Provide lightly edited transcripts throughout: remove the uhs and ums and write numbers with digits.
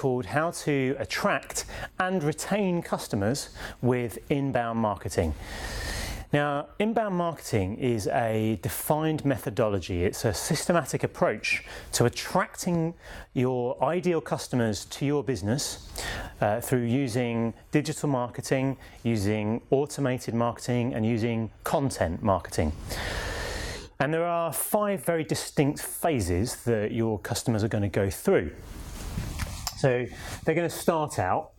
called How to Attract and Retain Customers with Inbound Marketing. Now, inbound marketing is a defined methodology. It's a systematic approach to attracting your ideal customers to your business through using digital marketing, using automated marketing, and using content marketing. And there are 5 very distinct phases that your customers are going to go through. So they're going to start out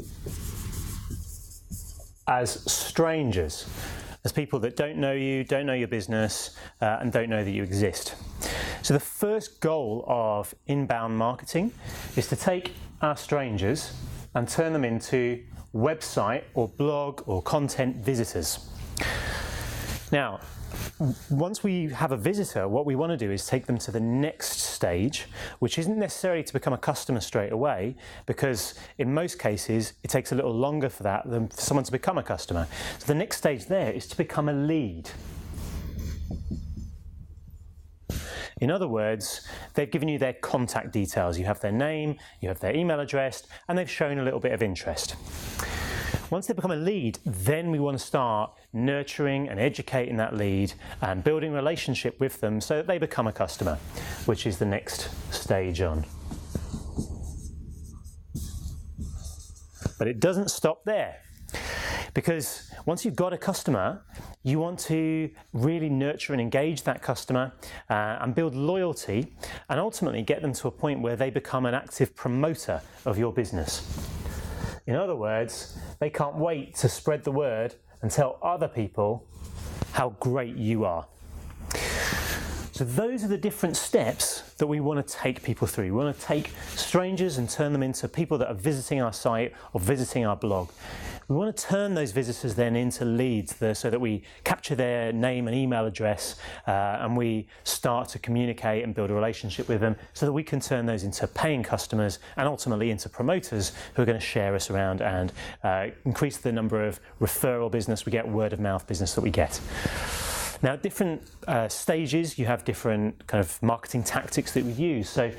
as strangers, as people that don't know you, don't know your business, and don't know that you exist. So the first goal of inbound marketing is to take our strangers and turn them into website or blog or content visitors. Now, once we have a visitor, what we want to do is take them to the next stage, which isn't necessarily to become a customer straight away, because in most cases it takes a little longer for that than for someone to become a customer. So the next stage there is to become a lead. In other words, they've given you their contact details. You have their name, you have their email address, and they've shown a little bit of interest. Once they become a lead, then we want to start nurturing and educating that lead and building a relationship with them so that they become a customer, which is the next stage on. But it doesn't stop there, because once you've got a customer, you want to really nurture and engage that customer and build loyalty and ultimately get them to a point where they become an active promoter of your business. In other words, they can't wait to spread the word and tell other people how great you are. So those are the different steps that we want to take people through. We want to take strangers and turn them into people that are visiting our site or visiting our blog. We want to turn those visitors then into leads so that we capture their name and email address and we start to communicate and build a relationship with them so that we can turn those into paying customers and ultimately into promoters who are going to share us around and increase the number of referral business we get, word of mouth business that we get. Now, at different stages, you have different kind of marketing tactics that we use. So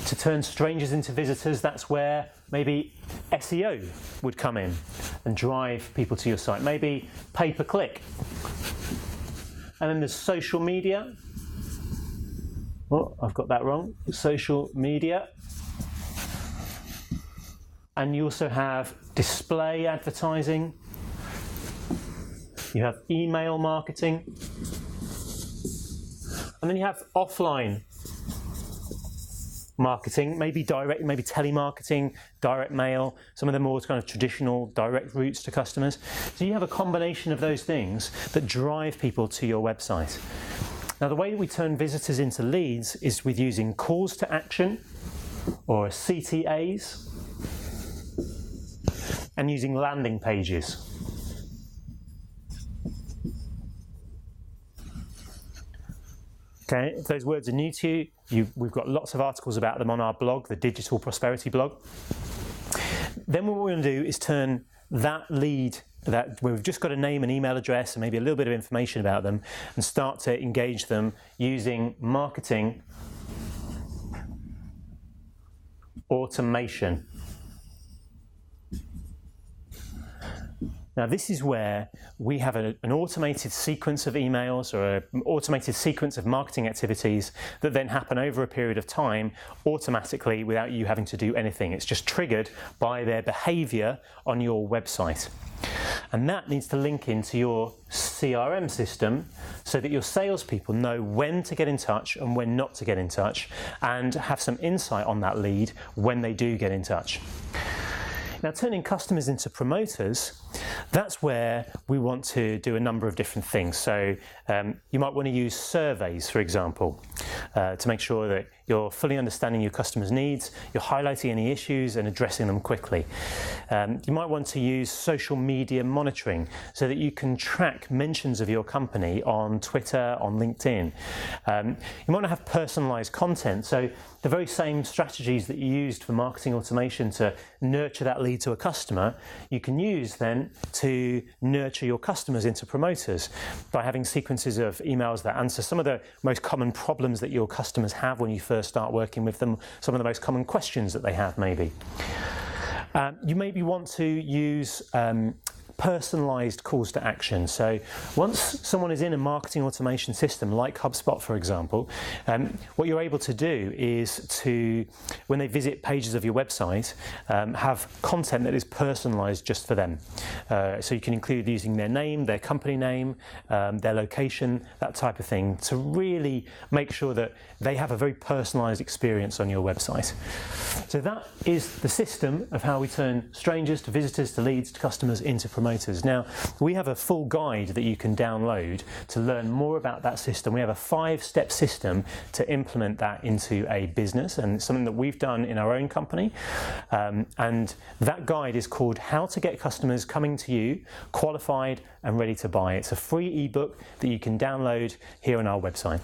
to turn strangers into visitors, that's where maybe SEO would come in and drive people to your site, maybe pay-per-click. And then there's social media. Oh, I've got that wrong. Social media. And you also have display advertising. You have email marketing, and then you have offline marketing, maybe direct, maybe telemarketing, direct mail, some of the more kind of traditional direct routes to customers. So you have a combination of those things that drive people to your website. Now, the way that we turn visitors into leads is with using calls to action or CTAs and using landing pages. Okay, if those words are new to you, we've got lots of articles about them on our blog, the Digital Prosperity blog. Then what we're going to do is turn that lead, that where we've just got a name and email address and maybe a little bit of information about them, and start to engage them using marketing automation. Now, this is where we have an automated sequence of emails or an automated sequence of marketing activities that then happen over a period of time automatically without you having to do anything. It's just triggered by their behavior on your website. And that needs to link into your CRM system so that your salespeople know when to get in touch and when not to get in touch, and have some insight on that lead when they do get in touch. Now, turning customers into promoters, that's where we want to do a number of different things. So you might want to use surveys, for example, to make sure that you're fully understanding your customers' needs, you're highlighting any issues and addressing them quickly. You might want to use social media monitoring so that you can track mentions of your company on Twitter, on LinkedIn. You might want to have personalized content. So the very same strategies that you used for marketing automation to nurture that lead to a customer, you can use then to nurture your customers into promoters by having sequences of emails that answer some of the most common problems that your customers have when you first start working with them, some of the most common questions that they have maybe. You maybe want to use personalized calls to action. So once someone is in a marketing automation system like HubSpot, for example, what you're able to do is to, when they visit pages of your website, have content that is personalized just for them. So you can include using their name, their company name, their location, that type of thing, to really make sure that they have a very personalized experience on your website. So that is the system of how we turn strangers to visitors to leads to customers into promoters. Now, we have a full guide that you can download to learn more about that system. We have a 5-step system to implement that into a business, and it's something that we've done in our own company. And that guide is called How to Get Customers Coming to You, Qualified and Ready to Buy. It's a free ebook that you can download here on our website.